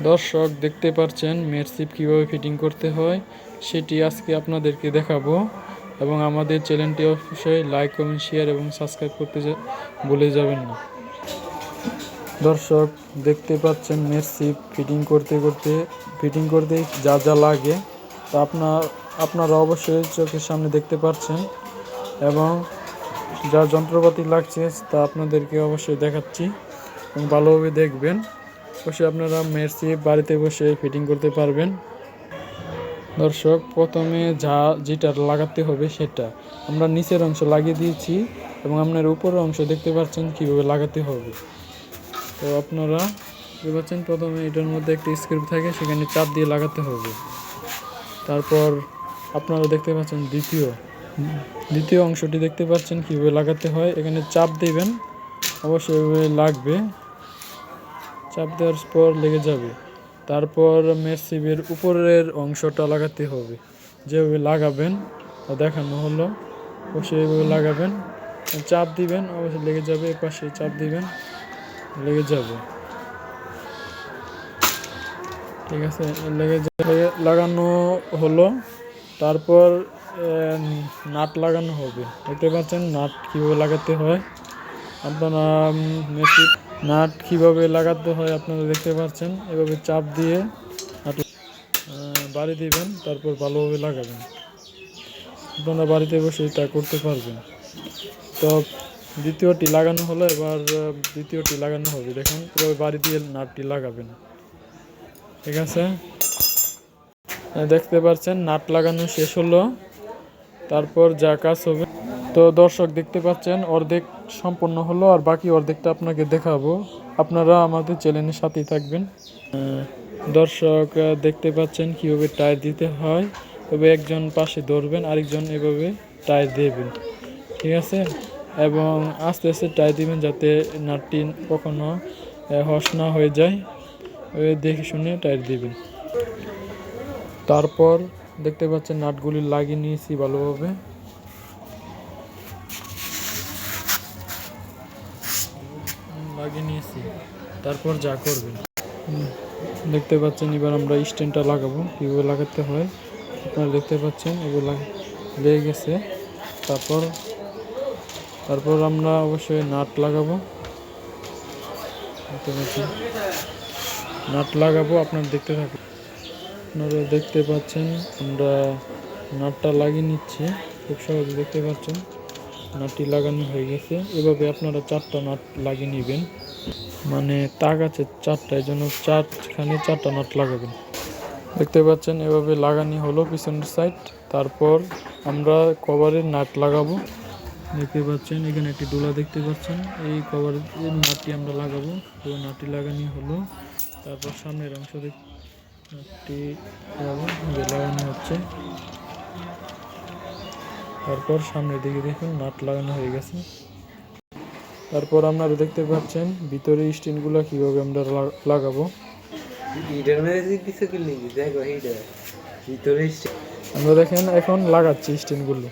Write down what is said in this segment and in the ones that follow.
দর্শক দেখতে পাচ্ছেন মেরসিপ কীভাবে ফিটিং করতে হয় সেটি আজকে আপনাদেরকে দেখাবো। এবং আমাদের চ্যানেলটি অবশ্যই লাইক, কমেন্ট, শেয়ার এবং সাবস্ক্রাইব করতে ভুলে যাবেন না। দর্শক দেখতে পাচ্ছেন মেরসিপ ফিটিং করতে যা যা লাগে তা আপনারা অবশ্যই চোখের সামনে দেখতে পাচ্ছেন, এবং যা যন্ত্রপাতি লাগছে তা আপনাদেরকে অবশ্যই দেখাচ্ছি এবং ভালোভাবে দেখবেন। অবশ্যই আপনারা মেরসিপ বাড়িতে বসে ফিটিং করতে পারবেন। দর্শক প্রথমে যেটা লাগাতে হবে সেটা আমরা নিচের অংশ লাগিয়ে দিয়েছি এবং আপনার উপরের অংশ দেখতে পাচ্ছেন কীভাবে লাগাতে হবে। তো আপনারা দেখতে পাচ্ছেন প্রথমে এটার মধ্যে একটা স্ক্রু থাকে, সেখানে চাপ দিয়ে লাগাতে হবে। তারপর আপনারা দেখতে পাচ্ছেন দ্বিতীয় অংশটি দেখতে পাচ্ছেন কীভাবে লাগাতে হয়। এখানে চাপ দেবেন, অবশ্যই লাগবে, চাপ দেওয়ার পর লেগে যাবে। তারপর মেরসিপের উপরের অংশটা লাগাতে হবে, যেভাবে লাগাবেন দেখানো হলো, অবশ্যই এইভাবে লাগাবেন, চাপ দিবেন, অবশ্যই লেগে যাবে। এর পাশে চাপ দিবেন, লেগে যাবে। ঠিক আছে, লাগানো হলো। তারপর নাট লাগানো হবে। দেখতে পাচ্ছেন নাট কীভাবে লাগাতে হয়। আপনারা মেরসিপ নাট কীভাবে লাগাতে হয় আপনারা দেখতে পাচ্ছেন। এভাবে চাপ দিয়ে বাড়ি দিবেন, তারপর ভালোভাবে লাগাবেন। আপনারা বাড়িতে বসে তা করতে পারবেন। তো দ্বিতীয়টি লাগানো হলো, এবার দ্বিতীয়টি লাগানো হবে। দেখুন এভাবে বাড়ি দিয়ে নাটটি লাগাবেন। ঠিক আছে, দেখতে পাচ্ছেন নাট লাগানো শেষ হলো। তারপর যা কাজ হবে, তো দর্শক দেখতে পাচ্ছেন অর্ধেক সম্পন্ন হলো, আর বাকি অর্ধেকটা আপনাকে দেখাবো। আপনারা আমাদের চ্যানেলের সাথেই থাকবেন। দর্শক দেখতে পাচ্ছেন কীভাবে টায়ার দিতে হয়। তবে একজন পাশে ধরবেন, আরেকজন এভাবে টায়ার দেবেন। ঠিক আছে, এবং আস্তে আস্তে টায়ার দিবেন যাতে নাটটি কখনো হস না হয়ে যায়। দেখে শুনে টায়ার দিবেন। তারপর দেখতে পাচ্ছেন নাটগুলি লাগিয়ে নিয়েছি ভালোভাবে। তারপর যা করবেন দেখতে পাচ্ছেন। এবার আমরা স্ট্যান্ডটা লাগাবো, কীভাবে লাগাতে হয় আপনারা দেখতে পাচ্ছেন। এগুলো লেগে গেছে। তারপর আমরা অবশ্যই নাট লাগাবো। আপনারা দেখতে থাকুন। আপনারা দেখতে পাচ্ছেন আমরা নাটটা লাগিয়ে নিচ্ছি খুব সহজে। দেখতে পাচ্ছেন নাটটি লাগানো হয়ে গেছে। এভাবে আপনারা 4টা নাট লাগিয়ে নেবেন, মানে তাক আছে 4টা, এই জন্য 4টা নাট লাগাবেন। দেখতে পাচ্ছেন এভাবে লাগানি হলো পিছনের সাইড। তারপর আমরা কভারের নাট লাগাবো। দেখতে পাচ্ছেন এখানে একটি ডোলা দেখতে পাচ্ছেন, এই কভারের নাটটি আমরা লাগাবো। তো নাটটি লাগানি হলো। তারপর সামনের অংশ নাটটি লাগানো হচ্ছে। তারপর সামনের দিকে দেখুন নাট লাগানো হয়ে গেছে। তারপর আপনারা দেখতে পাচ্ছেন ভিতরে স্টিনগুলো কীভাবে আমরা লাগাবো। আমরা দেখেন এখন লাগাচ্ছি স্টিনগুলো।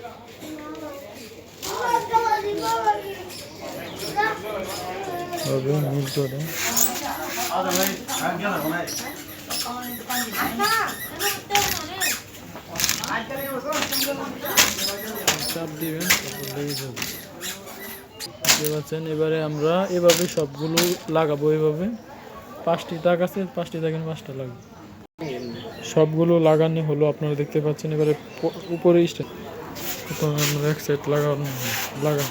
মিল করে চাপ দিবেন, লেগে যাবে। দেখতে পাচ্ছেন এবারে আমরা এভাবে সবগুলো লাগাবো। এভাবে 5টি তাক আছে, 5টি তাকে 5টা লাগবে। সবগুলো লাগানো হলো আপনারা দেখতে পাচ্ছেন। এবারে উপরে আমরা এক সাইড লাগা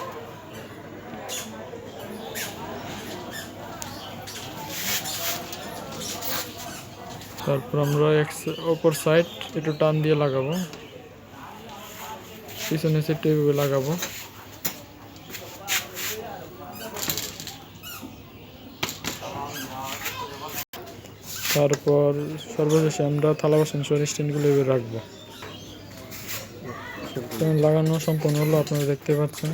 তারপর আমরা অপর সাইড একটু টান দিয়ে লাগাবো, পিছনে সাইডটা এভাবে লাগাবো। তারপর সর্বশেষে আমরা থালা বাসন স্ট্যান্ডগুলো এভাবে রাখবো। লাগানো সম্পন্ন হলো, আপনারা দেখতে পাচ্ছেন।